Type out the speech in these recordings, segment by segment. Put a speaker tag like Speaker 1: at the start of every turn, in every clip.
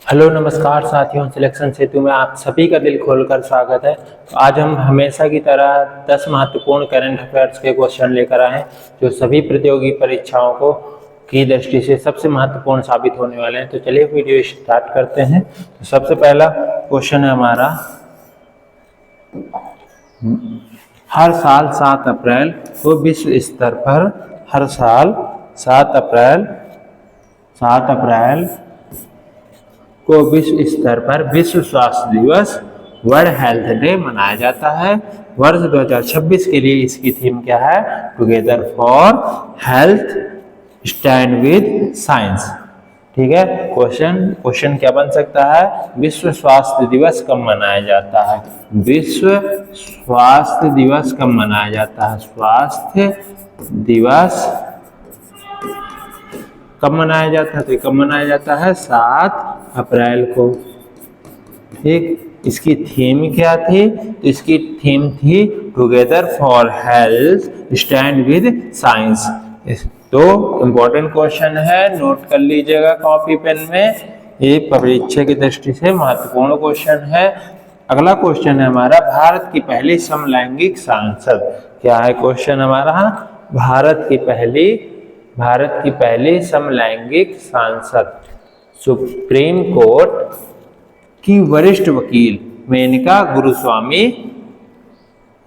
Speaker 1: Hello नमस्कार साथियों, selection सेतु में आप सभी का दिल खोलकर स्वागत है। तो आज हम हमेशा की तरह 10 महत्वपूर्ण करंट अफेयर्स के क्वेश्चन लेकर आए हैं जो सभी प्रतियोगी परीक्षाओं को की दृष्टि से सबसे महत्वपूर्ण साबित होने वाले हैं। तो चलिए वीडियो स्टार्ट करते हैं। तो सबसे पहला क्वेश्चन है हमारा, हर साल 7 अप्रैल को विश्व स्तर पर हर साल 7 अप्रैल को विश्व स्तर पर विश्व स्वास्थ्य दिवस वर्ल्ड हेल्थ डे मनाया जाता है। वर्ष 2026 के लिए इसकी थीम क्या है? Together for health, stand with science. ठीक है, क्वेश्चन क्या बन सकता है? विश्व स्वास्थ्य दिवस कब मनाया जाता है? विश्व स्वास्थ्य दिवस कब मनाया जाता है? स्वास्थ्य दिवस कब मनाया जाता है? तो कब मनाया जाता है? 7 अप्रैल को। ठीक, इसकी थीम क्या थी? तो इसकी थीम थी together for health, stand with science. तो इम्पोर्टेंट क्वेश्चन है, नोट कर लीजिएगा कॉपी पेन में। ये परीक्षा की दृष्टि से महत्वपूर्ण क्वेश्चन है। अगला क्वेश्चन है हमारा, भारत की पहली समलैंगिक सांसद। क्या है क्वेश्चन हमारा? भारत की पहली समलैंगिक सांसद। सुप्रीम कोर्ट की वरिष्ठ वकील मेनका गुरुस्वामी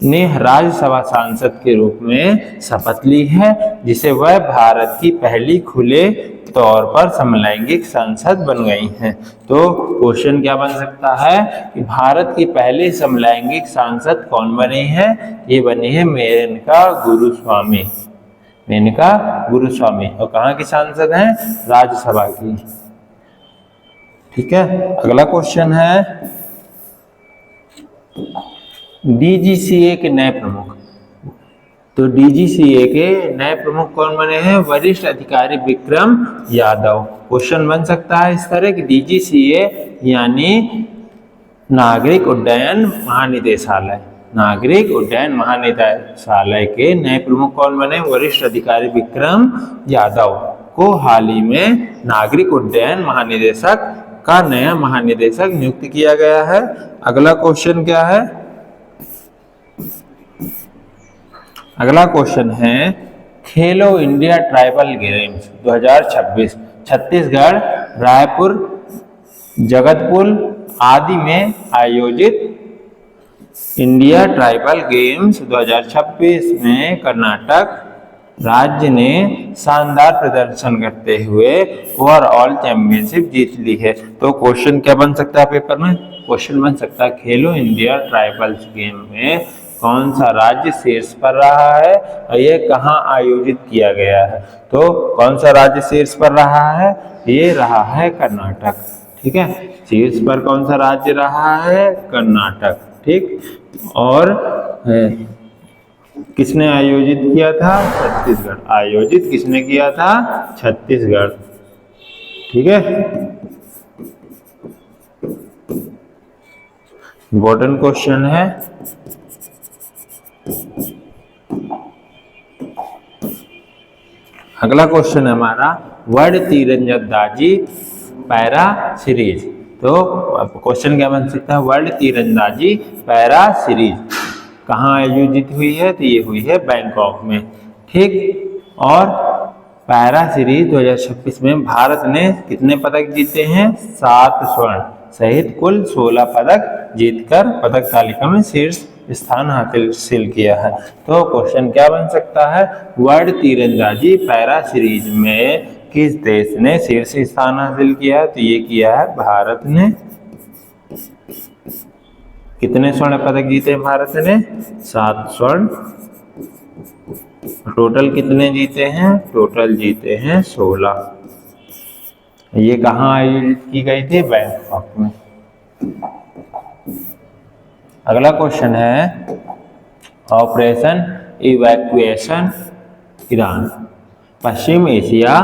Speaker 1: ने राज्यसभा सांसद के रूप में शपथ ली है, जिसे वह भारत की पहली खुले तौर पर समलैंगिक सांसद बन गई हैं। तो क्वेश्चन क्या बन सकता है कि भारत की पहली समलैंगिक सांसद कौन बनी है? ये बनी है मेनका गुरुस्वामी। और कहाँ की सांसद हैं? राज्यसभा की। ठीक है, अगला क्वेश्चन है, डीजीसीए के नए प्रमुख। तो डीजीसीए के नए प्रमुख कौन बने हैं? वरिष्ठ अधिकारी विक्रम यादव। क्वेश्चन बन सकता है इस तरह कि डीजीसीए यानी नागरिक उड्डयन महानिदेशालय के नए प्रमुख कौन बने? वरिष्ठ अधिकारी विक्रम यादव को हाल ही में नागरिक उड्डयन महानिदेशक का नया महानिदेशक नियुक्त किया गया है। अगला क्वेश्चन क्या है? अगला क्वेश्चन है, खेलो India tribal games 2026 Chhattisgarh, Raipur, Jagatpur आदि में आयोजित इंडिया ट्राइबल गेम्स 2026 में कर्नाटक राज्य ने शानदार प्रदर्शन करते हुए ओवरऑल चैंपियनशिप जीत ली है। तो क्वेश्चन क्या बन सकता है पेपर में? क्वेश्चन बन सकता है, खेलो इंडिया ट्राइबल्स गेम में कौन सा राज्य शीर्ष पर रहा है और ये कहाँ आयोजित किया गया है? तो कौन सा राज्य शीर्ष पर रहा है? ये रहा है कर्नाटक। ठीक है, शीर्ष पर कौन सा राज्य रहा है? कर्नाटक। ठीक, और किसने आयोजित किया था? छत्तीसगढ़। आयोजित किसने किया था? छत्तीसगढ़। ठीक है, इम्पोर्टेंट क्वेश्चन है। अगला क्वेश्चन है हमारा, वर्ल्ड तीरंदाजी पैरा सीरीज। तो क्वेश्चन क्या बन सकता है? वर्ल्ड तीरंदाजी पैरा सीरीज कहाँ आयोजित हुई है? तो ये हुई है बैंकॉक में। ठीक, और पैरा सीरीज 2026 में भारत ने कितने पदक जीते हैं? 7 स्वर्ण सहित कुल 16 पदक जीतकर पदक तालिका में शीर्ष स्थान हासिल किया है। तो क्वेश्चन क्या बन सकता है? वर्ल्ड तीरंदाजी पैरा सीरीज में किस देश ने शीर्ष स्थान हासिल किया है? तो ये किया है भारत ने। कितने स्वर्ण पदक जीते भारत ने? 7 स्वर्ण। टोटल कितने जीते हैं? टोटल जीते हैं 16। ये कहाँ आयोजित की गई थी? बैंकॉक में। अगला क्वेश्चन है, ऑपरेशन इवैक्यूएशन ईरान पश्चिम एशिया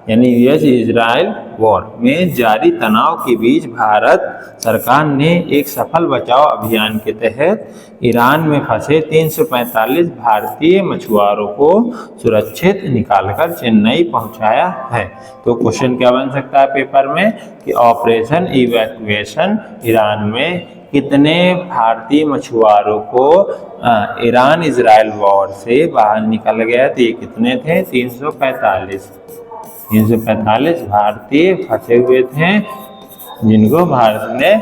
Speaker 1: यानी यूएस इजराइल वॉर में जारी तनाव के बीच भारत सरकार ने एक सफल बचाव अभियान के तहत ईरान में फंसे 345 भारतीय मछुआरों को सुरक्षित निकालकर चेन्नई पहुंचाया है। तो क्वेश्चन क्या बन सकता है पेपर में कि ऑपरेशन इवैक्यूएशन ईरान में कितने भारतीय मछुआरों को ईरान इजराइल वॉर से बाहर निकल गया। तो ये कितने थे? 345 भारतीय फंसे हुए थे जिनको भारत ने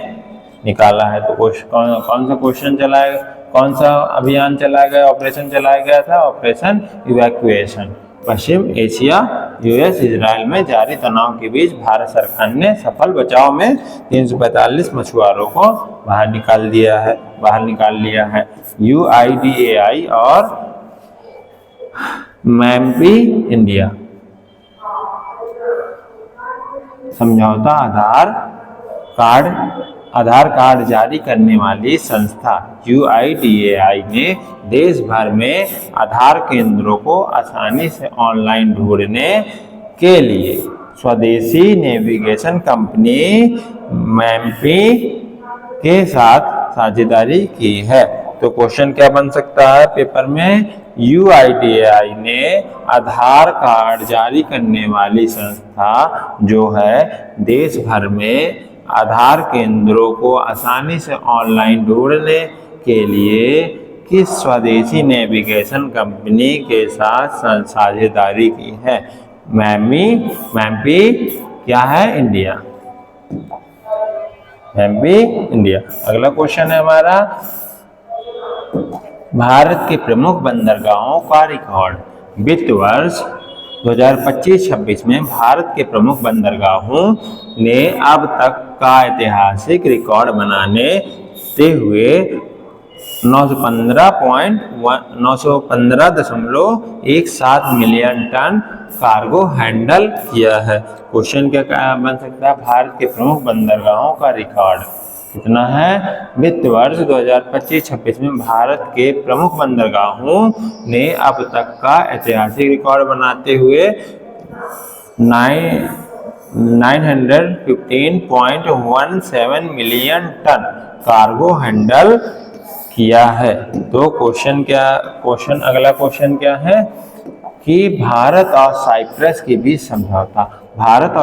Speaker 1: निकाला है। तो कौन सा क्वेश्चन चलाया, कौन सा अभियान चलाया गया, ऑपरेशन चलाया गया था? Operation evacuation. पश्चिम एशिया यूएस इजराइल में जारी तनाव के बीच भारत सरकार ने सफल बचाव में 345 मछुआरों को बाहर निकाल लिया है। UIDAI और मैम्पी इंडिया समझौता आधार कार्ड जारी करने वाली संस्था UIDAI ने देश भर में आधार केंद्रों को आसानी से ऑनलाइन ढूंढने के लिए स्वदेशी नेविगेशन कंपनी मैम्पी के साथ साझेदारी की है। तो क्वेश्चन क्या बन सकता है पेपर में? UIDAI ने आधार कार्ड जारी करने वाली संस्था जो है देश भर में आधार केंद्रों को आसानी से ऑनलाइन ढूंढने के लिए किस स्वदेशी नेविगेशन कंपनी के साथ साझेदारी की है? मैम्पी क्या है? इंडिया। मैम्पी इंडिया। अगला क्वेश्चन है हमारा, भारत के प्रमुख बंदरगाहों का रिकॉर्ड। वित्त वर्ष 2025-26 में भारत के प्रमुख बंदरगाहों ने अब तक का ऐतिहासिक रिकॉर्ड बनाने हुए 915.17 मिलियन टन कार्गो हैंडल किया है। क्वेश्चन क्या बन सकता है? भारत के प्रमुख बंदरगाहों का रिकॉर्ड कितना है? वित्त वर्ष 2025-26 में भारत के प्रमुख बंदरगाहों ने अब तक का ऐतिहासिक रिकॉर्ड बनाते हुए 915.17 मिलियन टन कार्गो हैंडल किया है। तो अगला क्वेश्चन क्या है कि भारत और साइप्रस के बीच समझौता। भारत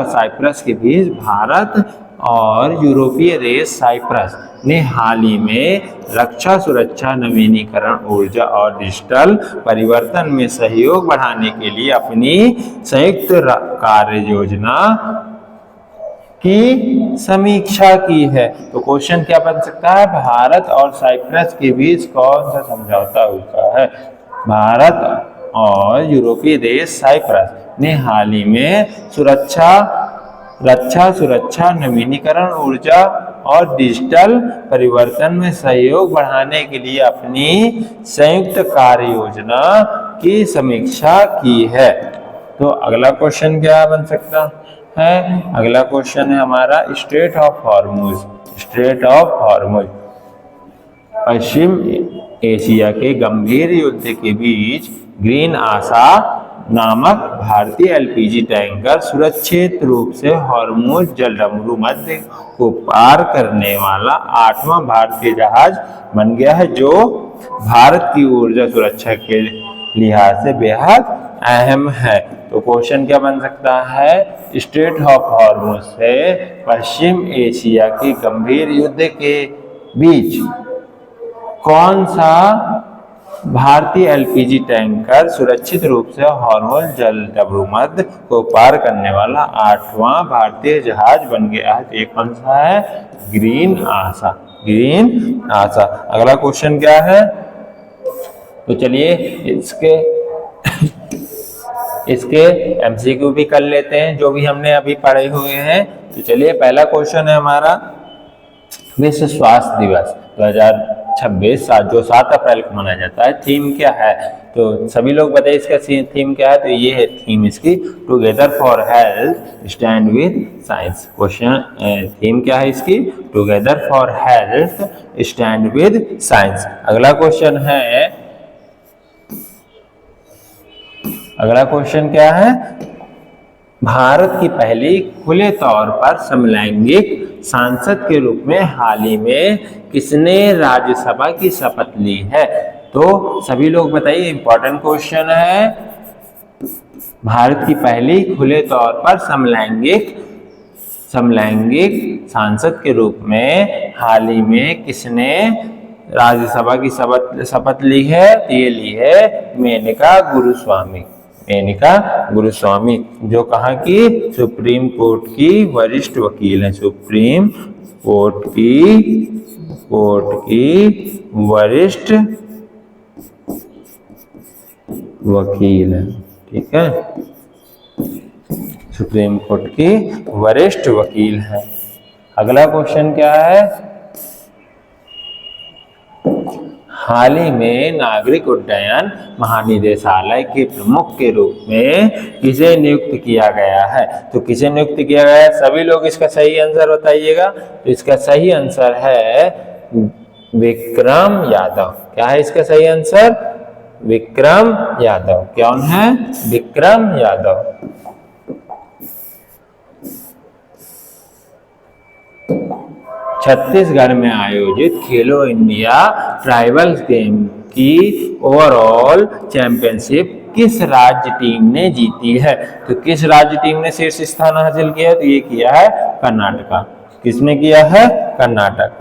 Speaker 1: और यूरोपीय देश साइप्रस ने हाल ही में रक्षा, सुरक्षा, नवीनीकरण ऊर्जा और डिजिटल परिवर्तन में सहयोग बढ़ाने के लिए अपनी संयुक्त कार्य योजना की समीक्षा की है। तो क्वेश्चन क्या बन सकता है? भारत और साइप्रस के बीच कौन सा समझौता हुआ है? भारत और यूरोपीय देश साइप्रस ने हाल ही में रक्षा, सुरक्षा, नवीनीकरण ऊर्जा और डिजिटल परिवर्तन में सहयोग बढ़ाने के लिए अपनी संयुक्त कार्य योजना की समीक्षा की है। तो अगला क्वेश्चन क्या बन सकता है? अगला क्वेश्चन है हमारा straight of Hormuz. Paschim Asia के गंभीर युद्ध के बीच ग्रीन आशा नामक भारतीय LPG टैंकर सुरक्षित रूप से हॉर्मुज जलडमरू मध्य को पार करने वाला 8वां भारतीय जहाज बन गया है, जो भारत की ऊर्जा सुरक्षा के लिहाज से बेहद अहम है। तो क्वेश्चन क्या बन सकता है? स्ट्रेट ऑफ हॉर्मुज से पश्चिम एशिया के गंभीर युद्ध के बीच कौन सा भारतीय LPG टैंकर सुरक्षित रूप से हॉर्मुज जलडमरू मध्य को पार करने वाला 8वां भारतीय जहाज बन गया है? तो ये कौन सा है? ग्रीन आशा। अगला क्वेश्चन क्या है? तो चलिए इसके MCQ भी कर लेते हैं जो भी हमने अभी पढ़े हुए हैं। तो चलिए पहला क्वेश्चन है हमारा, विश्व स्वास्थ्य दिवस 2026 जो 7 अप्रैल को मनाया जाता है, थीम क्या है? तो सभी लोग बताइए इसका थीम क्या है? तो ये है थीम इसकी, together for health stand with science. Question theme क्या है इसकी? Together for health stand with science. अगला क्वेश्चन क्या है? भारत की पहली खुले तौर पर समलैंगिक सांसद के रूप में हाल ही में किसने राज्यसभा की शपथ ली है? तो सभी लोग बताइए, इंपॉर्टेंट क्वेश्चन है। भारत की पहली खुले तौर पर समलैंगिक सांसद के रूप में हाल ही में किसने राज्यसभा की शपथ ली है? ये ली है मेनका गुरुस्वामी, जो कहाँ की? सुप्रीम कोर्ट की वरिष्ठ वकील है। सुप्रीम कोर्ट की वरिष्ठ वकील है। ठीक है, सुप्रीम कोर्ट की वरिष्ठ वकील है। अगला क्वेश्चन क्या है? हाल ही में नागरिक उड्डयन महानिदेशालय के प्रमुख के रूप में किसे नियुक्त किया गया है? तो किसे नियुक्त किया गया है? सभी लोग इसका सही आंसर बताइएगा। तो इसका सही आंसर है विक्रम यादव। क्या है इसका सही आंसर? विक्रम यादव। कौन है? विक्रम यादव। छत्तीसगढ़ में आयोजित खेलो इंडिया ट्राइबल्स गेम की ओवरऑल चैंपियनशिप किस राज्य टीम ने जीती है? तो किस राज्य टीम ने शीर्ष स्थान हासिल किया है? तो ये किया है कर्नाटका। किसने किया है? कर्नाटक।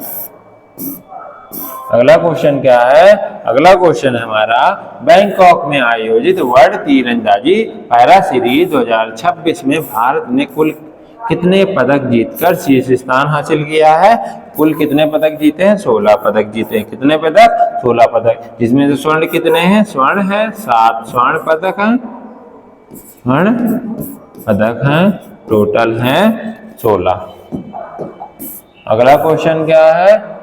Speaker 1: अगला क्वेश्चन क्या है? अगला क्वेश्चन है हमारा, बैंकॉक में आयोजित वर्ल्ड तीरंदाजी पैरा सीरीज 2026 में भारत ने कुल कितने पदक जीतकर शीर्ष स्थान हासिल किया है? कुल कितने पदक जीते हैं? 16 पदक जीते हैं। कितने पदक? 16 पदक। जिसमें से स्वर्ण कितने हैं? स्वर्ण है 7 स्वर्ण पदक हैं। स्वर्ण पदक हैं टोटल हैं 16। अगला क्वेश्चन क्या है?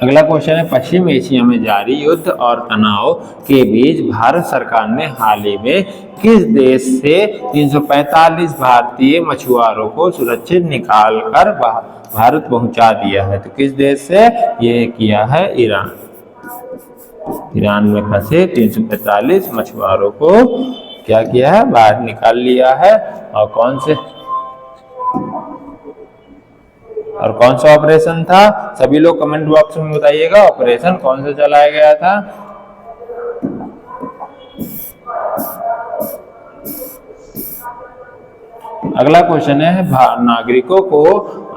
Speaker 1: अगला क्वेश्चन है, पश्चिम एशिया में जारी युद्ध और तनाव के बीच भारत सरकार ने हाल ही में किस देश से 345 भारतीय मछुआरों को सुरक्षित निकालकर भारत पहुंचा दिया है? तो किस देश से? ये किया है ईरान। ईरान में फंसे 345 मछुआरों को क्या किया है? बाहर निकाल लिया है। और कौन सा ऑपरेशन था? सभी लोग कमेंट बॉक्स में बताइएगा, ऑपरेशन कौन सा चलाया गया था? अगला क्वेश्चन है, नागरिकों को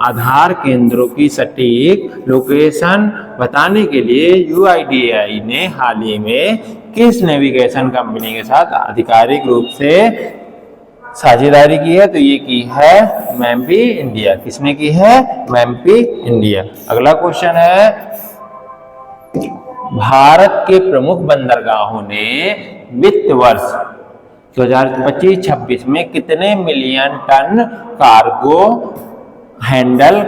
Speaker 1: आधार केंद्रों की सटीक लोकेशन बताने के लिए UIDAI ने हाल ही में किस नेविगेशन कंपनी के साथ आधिकारिक रूप से साझेदारी की है? तो ये की है मैपी इंडिया। किसने की है? मैपी इंडिया। अगला क्वेश्चन है, भारत के प्रमुख बंदरगाहों ने वित्त वर्ष 2025-26 में कितने मिलियन टन कार्गो हैंडल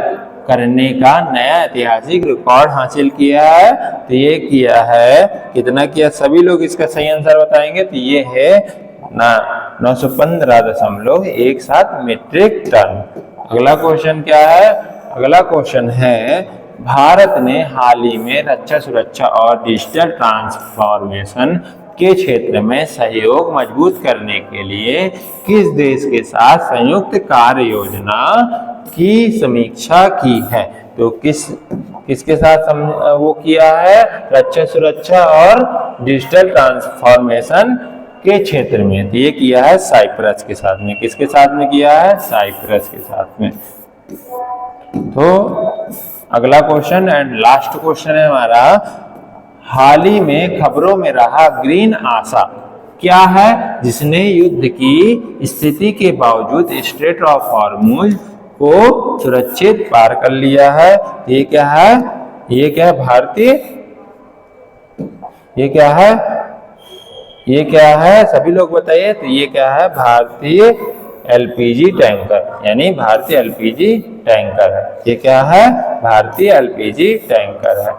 Speaker 1: करने का नया ऐतिहासिक रिकॉर्ड हासिल किया है? तो ये किया है, कितना किया? सभी लोग इसका सही आंसर बताएंगे। तो ये है 915.17 मीट्रिक टन। अगला क्वेश्चन क्या है? अगला क्वेश्चन है, भारत ने हाल ही में रक्षा सुरक्षा और डिजिटल ट्रांसफॉर्मेशन के क्षेत्र में सहयोग मजबूत करने के लिए किस देश के साथ संयुक्त कार्य योजना की समीक्षा की है? तो किसके साथ वो किया है? रक्षा सुरक्षा और डिजिटल ट्रांसफॉर्मेशन के क्षेत्र में। तो ये किया है साइप्रस के साथ में। किसके साथ में किया है? साइप्रस के साथ में। तो अगला क्वेश्चन एंड लास्ट क्वेश्चन है हमारा, हाल ही में खबरों में रहा ग्रीन आशा क्या है जिसने युद्ध की स्थिति के बावजूद स्ट्रेट ऑफ हॉर्मुज को सुरक्षित पार कर लिया है? ये क्या है? ये क्या है? भारतीय, ये क्या है? ये क्या है? सभी लोग बताइए। तो ये क्या है? भारतीय LPG टैंकर, यानी भारतीय LPG टैंकर है। ये क्या है? भारतीय LPG टैंकर है।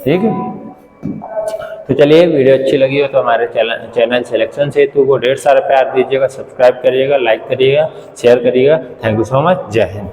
Speaker 1: ठीक है, तो चलिए, वीडियो अच्छी लगी हो तो हमारे चैनल सिलेक्शन सेतु को ढेर सारा प्यार दीजिएगा, सब्सक्राइब करिएगा, लाइक करिएगा, शेयर करिएगा। Thank you so much. जय हिंद।